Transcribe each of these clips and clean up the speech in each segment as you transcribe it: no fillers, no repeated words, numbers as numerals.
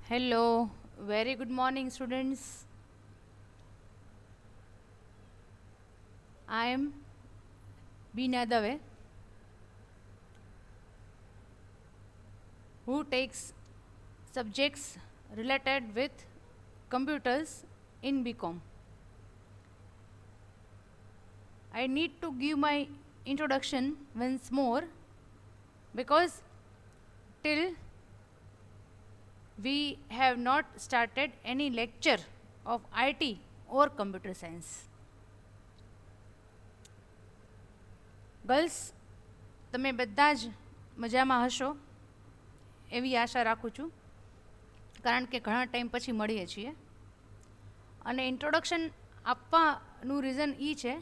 Hello, very good morning, students. I am Beena Dave, who takes subjects related with computers in BCom. I need to give my introduction once more because till we have not started any lecture of IT or computer science. Girls તમે બધા જ મજામાં હશો એવી આશા રાખું છું, કારણ કે ઘણા ટાઈમ પછી મળીએ છીએ. અને ઇન્ટ્રોડક્શન આપવાનું રીઝન એ છે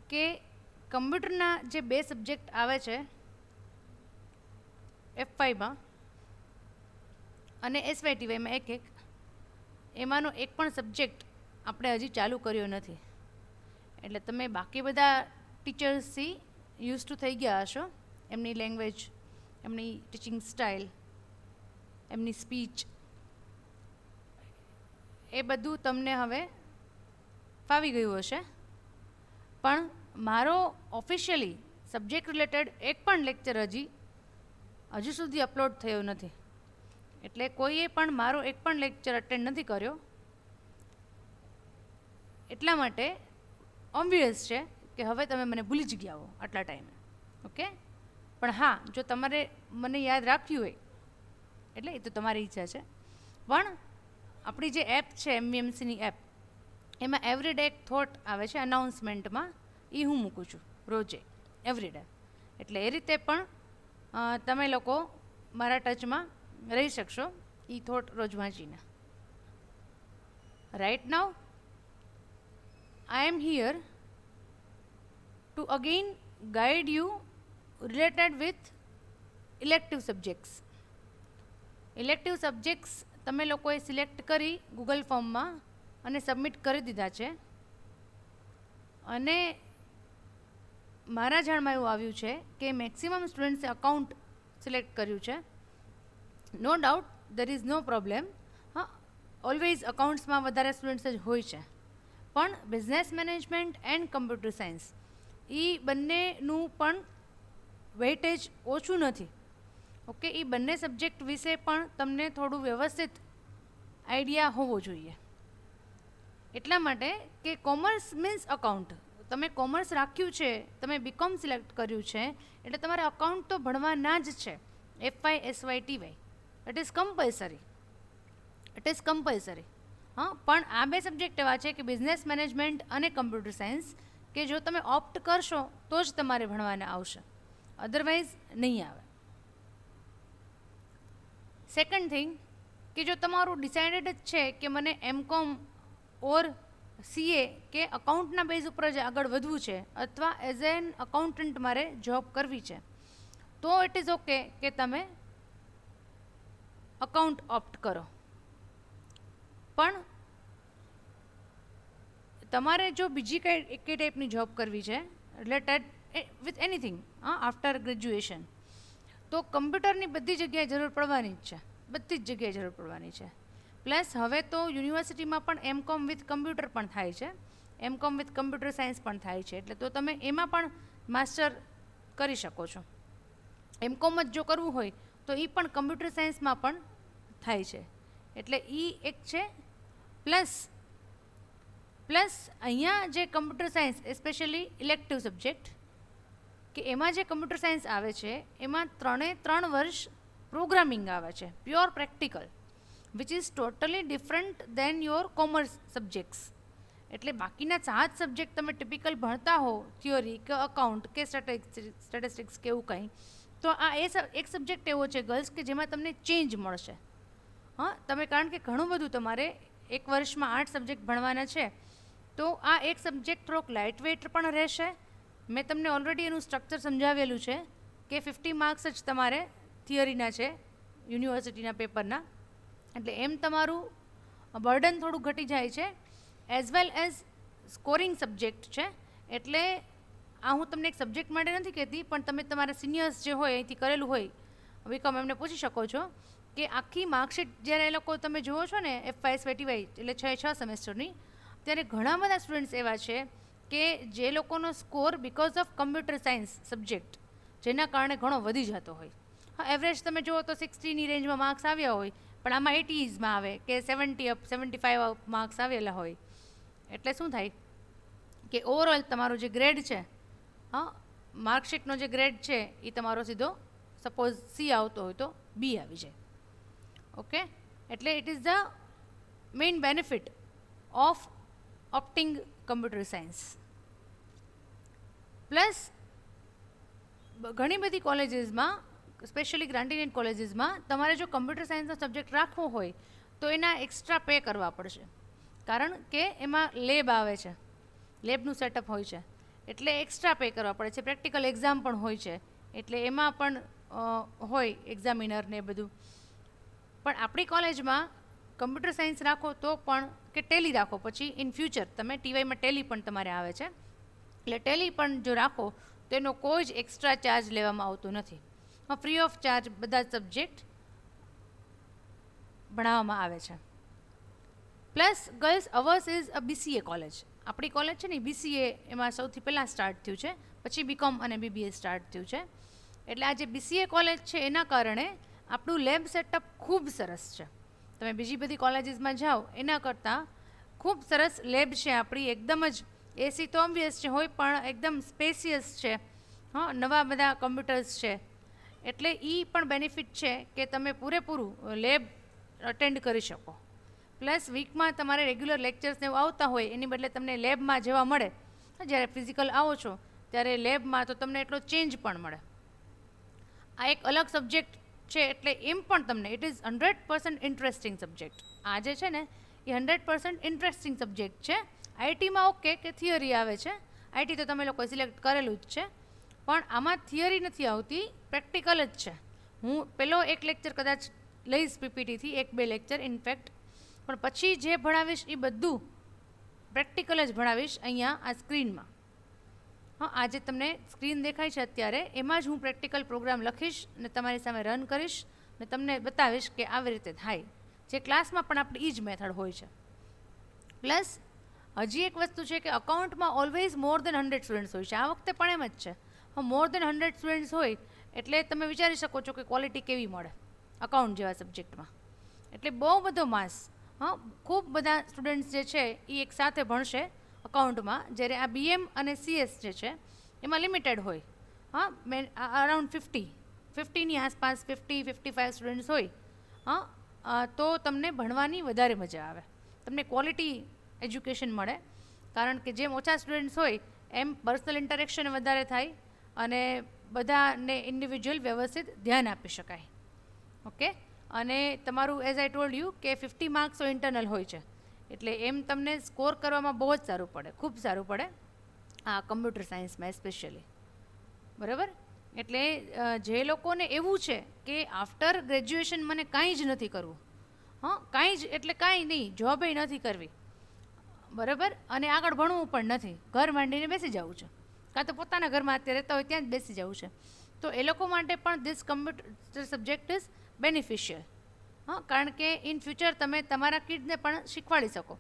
કે કમ્પ્યુટરના જે બે સબ્જેક્ટ આવે છે F5માં અને SYTYમાં એક એમાંનો એક પણ સબ્જેક્ટ આપણે હજી ચાલુ કર્યો નથી. એટલે તમે બાકી બધા ટીચર્સથી યુઝ ટુ થઈ ગયા હશો, એમની લેંગ્વેજ, એમની ટીચિંગ સ્ટાઇલ, એમની સ્પીચ, એ બધું તમને હવે ફાવી ગયું હશે. પણ મારો ઓફિશિયલી સબ્જેક્ટ રિલેટેડ એક પણ લેક્ચર હજુ સુધી અપલોડ થયો નથી. એટલે કોઈએ પણ મારો એક પણ લેક્ચર અટેન્ડ નથી કર્યો. એટલા માટે ઓબ્વિયસ છે કે હવે તમે મને ભૂલી જ ગયા હો આટલા ટાઈમે. ઓકે, પણ હા, જો તમારે મને યાદ રાખ્યું હોય એટલે એ તો તમારી ઈચ્છા છે. પણ આપણી જે એપ છે MVMCની એપ, એમાં એવરીડે એક થોટ આવે છે અનાઉન્સમેન્ટમાં, એ હું મૂકું છું રોજે, એવરીડે. એટલે એ રીતે પણ તમે લોકો મારા ટચમાં રહી શકશો એ થોટ રોજ વાંચીને. Right now I am here to again guide you related with elective subjects. Elective subjects તમે લોકોએ સિલેક્ટ કરી ગૂગલ ફોર્મમાં અને સબમિટ કરી દીધા છે. અને મારા જાણમાં એવું આવ્યું છે કે મેક્સિમમ સ્ટુડન્ટ્સે અકાઉન્ટ સિલેક્ટ કર્યું છે. No doubt, there is no problem. હા, ઓલવેઝ અકાઉન્ટ્સમાં વધારે સ્ટુડન્ટ્સ જ હોય છે. પણ business management and computer science એ બંનેનું પણ વેઇટેજ ઓછું નથી. ઓકે, એ બંને સબ્જેક્ટ વિશે પણ તમને થોડું વ્યવસ્થિત આઈડિયા હોવો જોઈએ. એટલા માટે કે કોમર્સ મીન્સ અકાઉન્ટ. તમે કોમર્સ રાખ્યું છે, તમે BCom સિલેક્ટ કર્યું છે, એટલે તમારે અકાઉન્ટ તો ભણવાના જ છે. F5 SYTY it is compulsory, it is compulsory. હા, પણ આ બે સબ્જેક્ટ એવા છે કે બિઝનેસ મેનેજમેન્ટ અને કમ્પ્યુટર સાયન્સ કે જો તમે ઓપ્ટ કરશો તો જ તમારે ભણવાના આવશે, અધરવાઇઝ નહીં આવે. સેકન્ડ થિંગ કે જો તમારું ડિસાઇડેડ જ છે કે મને MCom ઓર CA કે અકાઉન્ટના બેઝ ઉપર જ આગળ વધવું છે અથવા એઝ એન અકાઉન્ટન્ટ મારે જોબ કરવી છે, તો ઇટ ઇઝ ઓકે કે તમે અકાઉન્ટ ઓપ્ટ કરો. પણ તમારે જો બીજી કઈ ટાઈપની જોબ કરવી છે related with anything after graduation, તો કમ્પ્યુટરની બધી જગ્યાએ જરૂર પડવાની જ છે, બધી જ જગ્યાએ જરૂર પડવાની છે. પ્લસ હવે તો યુનિવર્સિટીમાં પણ MCom વિથ કમ્પ્યુટર પણ થાય છે, MCom વિથ કમ્પ્યુટર સાયન્સ પણ થાય છે. એટલે તો તમે એમાં પણ માસ્ટર કરી શકો છો. MCom જ જો કરવું હોય તો એ પણ કમ્પ્યુટર સાયન્સમાં પણ થાય છે. એટલે એ એક છે. પ્લસ અહીંયા જે computer science especially elective subject કે એમાં જે કમ્પ્યુટર સાયન્સ આવે છે એમાં 3 વર્ષ પ્રોગ્રામિંગ આવે છે, pure practical, which is totally different than your commerce subjects. એટલે બાકીના 7 સબ્જેક્ટ તમે ટિપિકલ ભણતા હો, થિયોરી કે અકાઉન્ટ કે સ્ટેટિસ્ટિક્સ કે એવું કંઈ, તો આ એક સબ્જેક્ટ એવો છે ગર્લ્સ કે જેમાં તમને ચેન્જ મળશે. હા, તમે કારણ કે ઘણું બધું તમારે એક વર્ષમાં 8 સબ્જેક્ટ ભણવાના છે, તો આ એક સબ્જેક્ટ થોડોક લાઇટ વેઇટ પણ રહેશે. મેં તમને ઓલરેડી એનું સ્ટ્રક્ચર સમજાવેલું છે કે 50 માર્ક્સ જ તમારે થિયરીના છે યુનિવર્સિટીના પેપરના. એટલે એમ તમારું બર્ડન થોડું ઘટી જાય છે, as well as scoring subject છે. એટલે આ હું તમને એક સબ્જેક્ટ માટે નથી કહેતી, પણ તમે તમારા સિનિયર્સ જે હોય અહીંથી કરેલું હોય બીકોમ એમને પૂછી શકો છો કે આખી માર્કશીટ જ્યારે એ લોકો તમે જુઓ છો ને FYS TY એટલે 6 સેમેસ્ટરની, ત્યારે ઘણા બધા સ્ટુડન્ટ્સ એવા છે કે જે લોકોનો score because of computer science subject જેના કારણે ઘણો વધી જતો હોય. હા, એવરેજ તમે જુઓ તો 60ની રેન્જમાં માર્ક્સ આવ્યા હોય, પણ આમાં 80sમાં આવે કે 75 માર્ક્સ આવેલા હોય. એટલે શું થાય કે ઓવરઓલ તમારો જે ગ્રેડ છે, હા, માર્કશીટનો જે ગ્રેડ છે એ તમારો સીધો સપોઝ C આવતો હોય તો B આવી જાય. ઓકે, એટલે it is the main benefit of opting computer science. Plus ઘણી બધી કોલેજીસમાં, સ્પેશિયલી ગ્રાન્ટેડ કોલેજીસમાં, તમારે જો કમ્પ્યુટર સાયન્સનો સબ્જેક્ટ રાખવો હોય તો એના એક્સ્ટ્રા પે કરવા પડશે, કારણ કે એમાં લેબ આવે છે, લેબનું સેટઅપ હોય છે, એટલે એક્સ્ટ્રા પે કરવા પડે છે. પ્રેક્ટિકલ એક્ઝામ પણ હોય છે, એટલે એમાં પણ હોય એક્ઝામિનર ને બધું. પણ આપણી કોલેજમાં કમ્પ્યુટર સાયન્સ રાખો તો પણ, કે ટેલી રાખો પછી ઇન ફ્યુચર તમે TYમાં ટેલી પણ તમારે આવે છે, એટલે ટેલી પણ જો રાખો તો એનો કોઈ જ એક્સ્ટ્રા ચાર્જ લેવામાં આવતો નથી. ફ્રી ઓફ ચાર્જ બધા સબ્જેક્ટ ભણાવવામાં આવે છે. Plus girls hours is a BCA college. આપણી કોલેજ છે ને BCA એમાં સૌથી પહેલાં સ્ટાર્ટ થયું છે, પછી BCom અને BBA સ્ટાર્ટ થયું છે. એટલે આ જે BCA કોલેજ છે એના કારણે આપણું લેબ સેટઅપ ખૂબ સરસ છે. તમે બીજી બધી કોલેજીસમાં જાઓ એના કરતાં ખૂબ સરસ લેબ છે આપણી, એકદમ જ AC તો ઓબ્વિયસ છે હોય, પણ એકદમ સ્પેસિયસ છે. હા, નવા બધા કમ્પ્યુટર્સ છે, એટલે એ પણ બેનિફિટ છે કે તમે પૂરેપૂરું લેબ અટેન્ડ કરી શકો. પ્લસ વીકમાં તમારે રેગ્યુલર લેક્ચર્સને એવું આવતા હોય એની બદલે તમને લેબમાં જવા મળે. જ્યારે ફિઝિકલ આવો છો ત્યારે લેબમાં તો તમને એટલો ચેન્જ પણ મળે. આ એક અલગ સબ્જેક્ટ છે, એટલે એમ પણ તમને ઇટ ઇઝ 100% ઇન્ટરેસ્ટિંગ સબ્જેક્ટ. આ જે છે ને એ 100% ઇન્ટરેસ્ટિંગ સબ્જેક્ટ છે. ITમાં ઓકે કે થિયરી આવે છે, IT તો તમે લોકોએ સિલેક્ટ કરેલું જ છે, પણ આમાં થિયરી નથી આવતી, પ્રેક્ટિકલ જ છે. હું પહેલો એક લેક્ચર કદાચ લઈશ PPTથી, 1-2 લેક્ચર ઇનફેક્ટ, પણ પછી જે ભણાવીશ એ બધું પ્રેક્ટિકલ જ ભણાવીશ અહીંયા આ સ્ક્રીનમાં. હા, આજે તમને સ્ક્રીન દેખાય છે અત્યારે, એમાં જ હું પ્રેક્ટિકલ પ્રોગ્રામ લખીશ ને તમારી સામે રન કરીશ ને તમને બતાવીશ કે આવી રીતે થાય, જે ક્લાસમાં પણ આપણે એ જ મેથડ હોય છે. પ્લસ હજી એક વસ્તુ છે કે અકાઉન્ટમાં ઓલવેઝ મોર દેન 100 સ્ટુડન્ટ્સ હોય છે. આ વખતે પણ એમ જ છે. હા, મોર દેન 100 સ્ટુડન્ટ્સ હોય એટલે તમે વિચારી શકો છો કે ક્વોલિટી કેવી મળે અકાઉન્ટ જેવા સબ્જેક્ટમાં. એટલે બહુ બધો માસ, હા, ખૂબ બધા સ્ટુડન્ટ્સ જે છે એ એક સાથે ભણશે અકાઉન્ટમાં, જ્યારે આ BM અને CS જે છે એમાં લિમિટેડ હોય. હા, અરાઉન્ડ 50ની આસપાસ 50-55 સ્ટુડન્ટ્સ હોય. હા, તો તમને ભણવાની વધારે મજા આવે, તમને ક્વોલિટી એજ્યુકેશન મળે, કારણ કે જેમ ઓછા સ્ટુડન્ટ્સ હોય એમ પર્સનલ ઇન્ટરેક્શન વધારે થાય અને બધાને ઇન્ડિવિજ્યુઅલ વ્યવસ્થિત ધ્યાન આપી શકાય. ઓકે, અને તમારું એઝ આઈ ટોલ્ડ યુ કે 50 માર્ક્સ ઇન્ટરનલ હોય છે, એટલે એમ તમને સ્કોર કરવામાં બહુ જ સારું પડે, ખૂબ સારું પડે આ કમ્પ્યુટર સાયન્સમાં સ્પેશિયલી. બરાબર, એટલે જે લોકોને એવું છે કે આફ્ટર ગ્રેજ્યુએશન મને કાંઈ જ નથી કરવું, હા, કાંઈ જ એટલે કાંઈ નહીં, જોબે નથી કરવી, બરાબર, અને આગળ ભણવું પણ નથી, ઘર માંડીને બેસી જવું છે, કાં તો પોતાના ઘરમાં અત્યારે રહેતા હોય ત્યાં જ બેસી જવું છે, તો એ લોકો માટે પણ this computer subject is beneficial. હા, કારણ કે ઇન ફ્યુચર તમે તમારા કિડ્સને પણ શીખવાડી શકો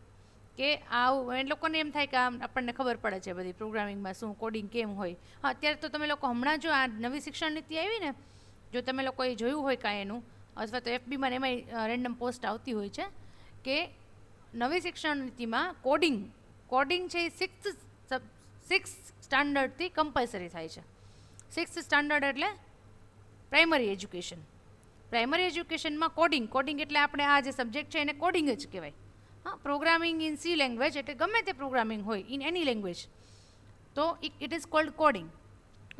કે આવું, એ લોકોને એમ થાય કે આમ આપણને ખબર પડે છે બધી પ્રોગ્રામિંગમાં શું કોડિંગ કેમ હોય. હા, અત્યારે તો તમે લોકો હમણાં જો આ નવી શિક્ષણ નીતિ આવી ને, જો તમે લોકોએ જોયું હોય કાંઈ એનું, અથવા તો FBમાં એમાંય રેન્ડમ પોસ્ટ આવતી હોય છે કે નવી શિક્ષણ નીતિમાં કોડિંગ છે એ 6th સ્ટાન્ડર્ડથી કમ્પલસરી થાય છે. 6th સ્ટાન્ડર્ડ એટલે પ્રાઇમરી એજ્યુકેશન. પ્રાઇમરી એજ્યુકેશનમાં કોડિંગ એટલે આપણે આ જે સબ્જેક્ટ છે એને કોડિંગ જ કહેવાય. હા, પ્રોગ્રામિંગ ઇન C લેંગ્વેજ એટલે ગમે તે પ્રોગ્રામિંગ હોય ઇન એની લેંગ્વેજ, તો ઇટ ઇઝ કોલ્ડ કોડિંગ.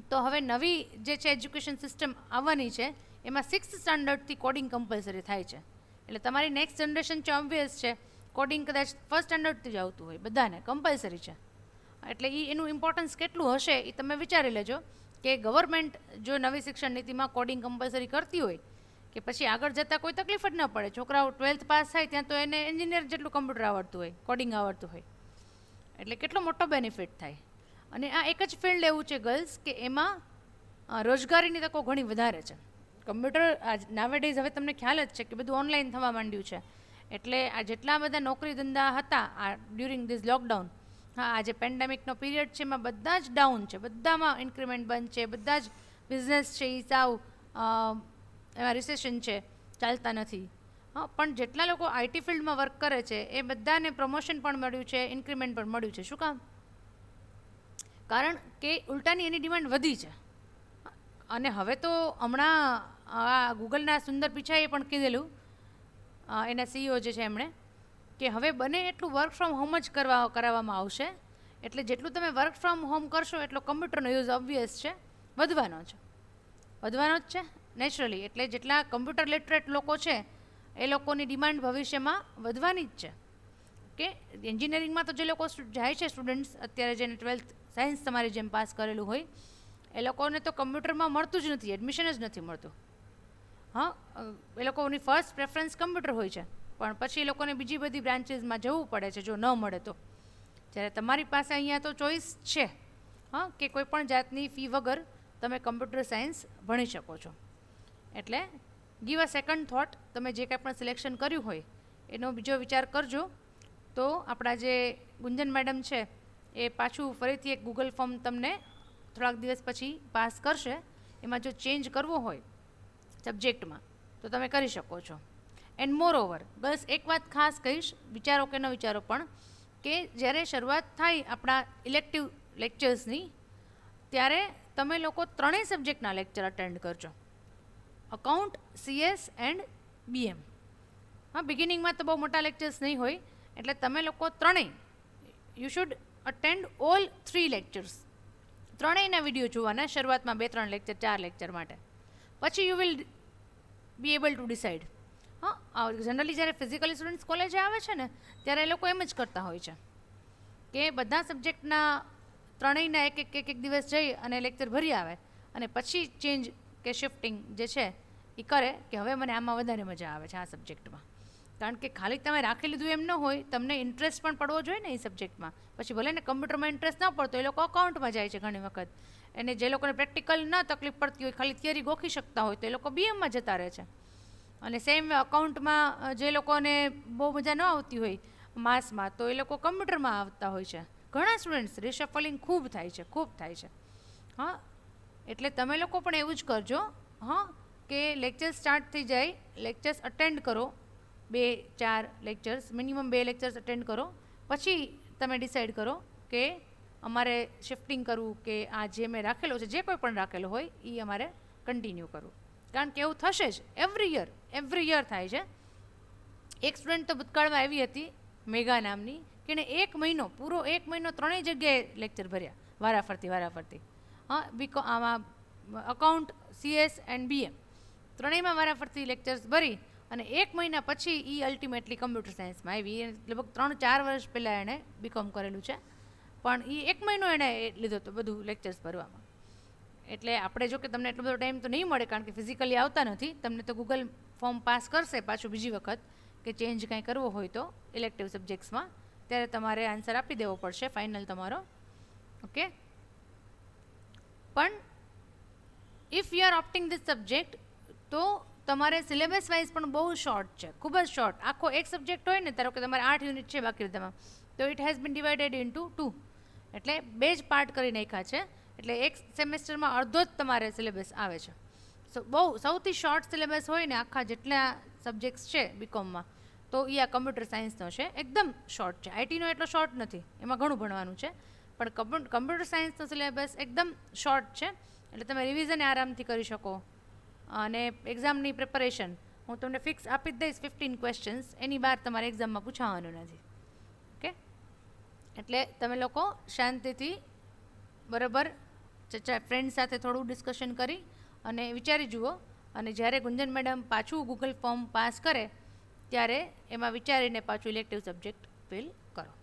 તો હવે નવી જે છે એજ્યુકેશન સિસ્ટમ આવવાની છે એમાં 6th સ્ટાન્ડર્ડથી કોડિંગ કમ્પલસરી થાય છે. એટલે તમારી નેક્સ્ટ જનરેશન છે ઓબ્વિયસ છે, કોડિંગ કદાચ 1st સ્ટાન્ડર્ડથી જ આવતું હોય, બધાને કમ્પલસરી છે. એટલે એનું ઇમ્પોર્ટન્સ કેટલું હશે એ તમે વિચારી લેજો કે ગવર્મેન્ટ જો નવી શિક્ષણ નીતિમાં કોડિંગ કમ્પલસરી કરતી હોય કે પછી આગળ જતાં કોઈ તકલીફ જ ન પડે. છોકરાઓ 12th પાસ થાય ત્યાં તો એને એન્જિનિયર જેટલું કમ્પ્યુટર આવડતું હોય, કોડિંગ આવડતું હોય, એટલે કેટલો મોટો બેનિફિટ થાય. અને આ એક જ ફિલ્ડ એવું છે ગર્લ્સ કે એમાં રોજગારીની તકો ઘણી વધારે છે. કમ્પ્યુટર નાવેડેઝ હવે તમને ખ્યાલ જ છે કે બધું ઓનલાઈન થવા માંડ્યું છે. એટલે આ જેટલા બધા નોકરી ધંધા હતા આ ડ્યુરિંગ ધીસ લોકડાઉન, હા, આ જે પેન્ડેમિકનો પીરિયડ છે એમાં બધા જ ડાઉન છે, બધામાં ઇન્ક્રીમેન્ટ બંધ છે, બધા જ બિઝનેસ છે એ સાવ એમાં રિસેશન છે, ચાલતા નથી. હા, પણ જેટલા લોકો આઈટી ફિલ્ડમાં વર્ક કરે છે એ બધાને પ્રમોશન પણ મળ્યું છે, ઇન્ક્રીમેન્ટ પણ મળ્યું છે. શું કામ? કારણ કે ઉલટાની એની ડિમાન્ડ વધી છે. અને હવે તો હમણાં આ ગૂગલના સુંદર પિચાઈએ પણ કીધેલું, એના સીઈઓ જે છે એમણે, કે હવે બને એટલું વર્ક ફ્રોમ હોમ જ કરાવવામાં આવશે. એટલે જેટલું તમે વર્ક ફ્રોમ હોમ કરશો એટલો કમ્પ્યુટરનો યુઝ ઓબ્વિયસ છે વધવાનો જ છે નેચરલી. એટલે જેટલા કમ્પ્યુટર લિટરેટ લોકો છે એ લોકોની ડિમાન્ડ ભવિષ્યમાં વધવાની જ છે. કે એન્જિનિયરિંગમાં તો જે લોકો જાય છે સ્ટુડન્ટ્સ, અત્યારે જેને 12th સાયન્સ તમારી જેમ પાસ કરેલું હોય એ લોકોને તો કમ્પ્યુટરમાં મળતું જ નથી, એડમિશન જ નથી મળતું. હા, એ લોકોની ફર્સ્ટ પ્રેફરન્સ કમ્પ્યુટર હોય છે, પણ પછી એ લોકોને બીજી બધી બ્રાન્ચીસમાં જવું પડે છે જો ન મળે તો. જ્યારે તમારી પાસે અહીંયા તો ચોઈસ છે, હા, કે કોઈ પણ જાતની ફી વગર તમે કમ્પ્યુટર સાયન્સ ભણી શકો છો. એટલે ગીવ અ સેકન્ડ થોટ, તમે જે કાંઈ પણ સિલેક્શન કર્યું હોય એનો બીજો વિચાર કરજો. તો આપણા જે ગુંજન મેડમ છે એ પાછું ફરીથી એક ગૂગલ ફોર્મ તમને થોડાક દિવસ પછી પાસ કરશે. એમાં જો ચેન્જ કરવો હોય સબ્જેક્ટમાં તો તમે કરી શકો છો. એન્ડ મોર ઓવર, બસ એક વાત ખાસ કહીશ, વિચારો કે ન વિચારો પણ, કે જ્યારે શરૂઆત થાય આપણા ઇલેક્ટિવ લેક્ચર્સની ત્યારે તમે લોકો ત્રણેય સબ્જેક્ટના લેક્ચર અટેન્ડ કરજો, અકાઉન્ટ, સીએસ એન્ડ બીએમ. હા, બિગિનિંગમાં તો બહુ મોટા લેક્ચર્સ નહીં હોય, એટલે તમે લોકો ત્રણેય you should attend all 3 lectures. ત્રણેયના વિડીયો જોવાના, શરૂઆતમાં 2-3 લેક્ચર, 4 લેક્ચર માટે. પછી you will be able to decide. હા, જનરલી જ્યારે ફિઝિકલી સ્ટુડન્ટ્સ કોલેજે આવે છે ને ત્યારે એ લોકો એમ જ કરતા હોય છે કે બધા સબ્જેક્ટના ત્રણેયના એક દિવસ જઈ અને લેક્ચર ભરી આવે અને પછી ચેન્જ કે શિફ્ટિંગ જે છે એ કરે કે હવે મને આમાં વધારે મજા આવે છે આ સબ્જેક્ટમાં. કારણ કે ખાલી તમે રાખી લીધું એમ ન હોય, તમને ઇન્ટરેસ્ટ પણ પડવો જોઈએ ને એ સબ્જેક્ટમાં. પછી ભલે ને કમ્પ્યુટરમાં ઇન્ટરેસ્ટ ન પડતો, એ લોકો અકાઉન્ટમાં જાય છે ઘણી વખત. અને જે લોકોને પ્રેક્ટિકલ ન તકલીફ પડતી હોય, ખાલી થિયરી ગોખી શકતા હોય, તો એ લોકો બીએમમાં જતા રહે છે. અને સેમ અકાઉન્ટમાં જે લોકોને બહુ મજા ન આવતી હોય માસમાં, તો એ લોકો કમ્પ્યુટરમાં આવતા હોય છે. ઘણા સ્ટુડન્ટ્સ રિશફલિંગ ખૂબ થાય છે. હા, એટલે તમે લોકો પણ એવું જ કરજો. હા, કે લેક્ચર્સ સ્ટાર્ટ થઈ જાય, લેક્ચર્સ અટેન્ડ કરો, 2-4 લેક્ચર્સ, મિનિમમ 2 લેક્ચર્સ અટેન્ડ કરો. પછી તમે ડિસાઇડ કરો કે અમારે શિફ્ટિંગ કરવું કે આ જે મેં રાખેલો છે, જે કોઈ પણ રાખેલો હોય એ અમારે કન્ટિન્યુ કરવું. કારણ કે એવું થશે જ, એવરી યર થાય છે. એક સ્ટુડન્ટ તો ભૂતકાળમાં એવી હતી, મેઘા નામની, કે એણે પૂરો એક મહિનો 3 જગ્યાએ લેક્ચર ભર્યા, વારાફરતી. હા, આમાં અકાઉન્ટ, સીએસ એન્ડ બીએમ ત્રણેયમાં વારાફરતી લેક્ચર્સ ભરી અને 1 મહિના પછી એ અલ્ટિમેટલી કમ્પ્યુટર સાયન્સમાં આવી. એ લગભગ 3-4 વર્ષ પહેલાં એણે બીકોમ કરેલું છે, પણ એ 1 મહિનો એણે લીધો હતો બધું લેક્ચર્સ ભરવામાં. એટલે આપણે જો કે તમને એટલો બધો ટાઈમ તો નહીં મળે, કારણ કે ફિઝિકલી આવતા નથી. તમને તો ગૂગલ ફોર્મ પાસ કરશે પાછું બીજી વખત કે ચેન્જ કાંઈ કરવો હોય તો ઇલેક્ટિવ સબ્જેક્ટ્સમાં, ત્યારે તમારે આન્સર આપી દેવો પડશે ફાઇનલ તમારો. ઓકે, પણ if you are opting this subject તો તમારે સિલેબસ વાઇઝ પણ બહુ શોર્ટ છે, ખૂબ જ શોર્ટ. આખો એક સબ્જેક્ટ હોય ને, ધારો કે તમારે 8 યુનિટ છે બાકી બધામાં, તો it has been divided into 2, એટલે 2 જ પાર્ટ કરી નાખ્યા છે. એટલે એક સેમેસ્ટરમાં અડધો જ તમારે સિલેબસ આવે છે. સૌથી શોર્ટ સિલેબસ હોય ને આખા જેટલા સબ્જેક્ટ્સ છે બીકોમમાં, તો એ આ કમ્પ્યુટર સાયન્સનો છે. એકદમ શોર્ટ છે. આઈટીનો એટલો શોર્ટ નથી, એમાં ઘણું ભણવાનું છે, પણ કમ્પ્યુટર સાયન્સનો સિલેબસ એકદમ શોર્ટ છે. એટલે તમે રિવિઝન આરામથી કરી શકો. અને એક્ઝામની પ્રિપરેશન હું તમને ફિક્સ આપી જ દઈશ, 15 ક્વેશ્ચન્સ, એની બહાર તમારે એક્ઝામમાં પૂછાવાનું નથી. ઓકે, એટલે તમે લોકો શાંતિથી બરાબર ફ્રેન્ડ સાથે થોડું ડિસ્કશન કરી અને વિચારી જુઓ. અને જ્યારે ગુંજન મેડમ પાછું ગૂગલ ફોર્મ પાસ કરે ત્યારે એમાં વિચારીને પાછું ઇલેક્ટિવ સબ્જેક્ટ ફિલ કરો.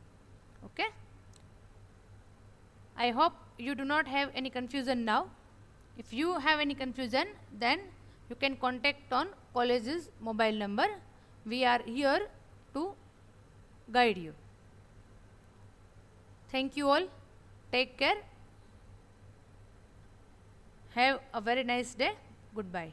Okay, I hope you do not have any confusion now. If you have any confusion, then you can contact on college's mobile number. We are here to guide you. Thank you all. Take care. Have a very nice day. Goodbye.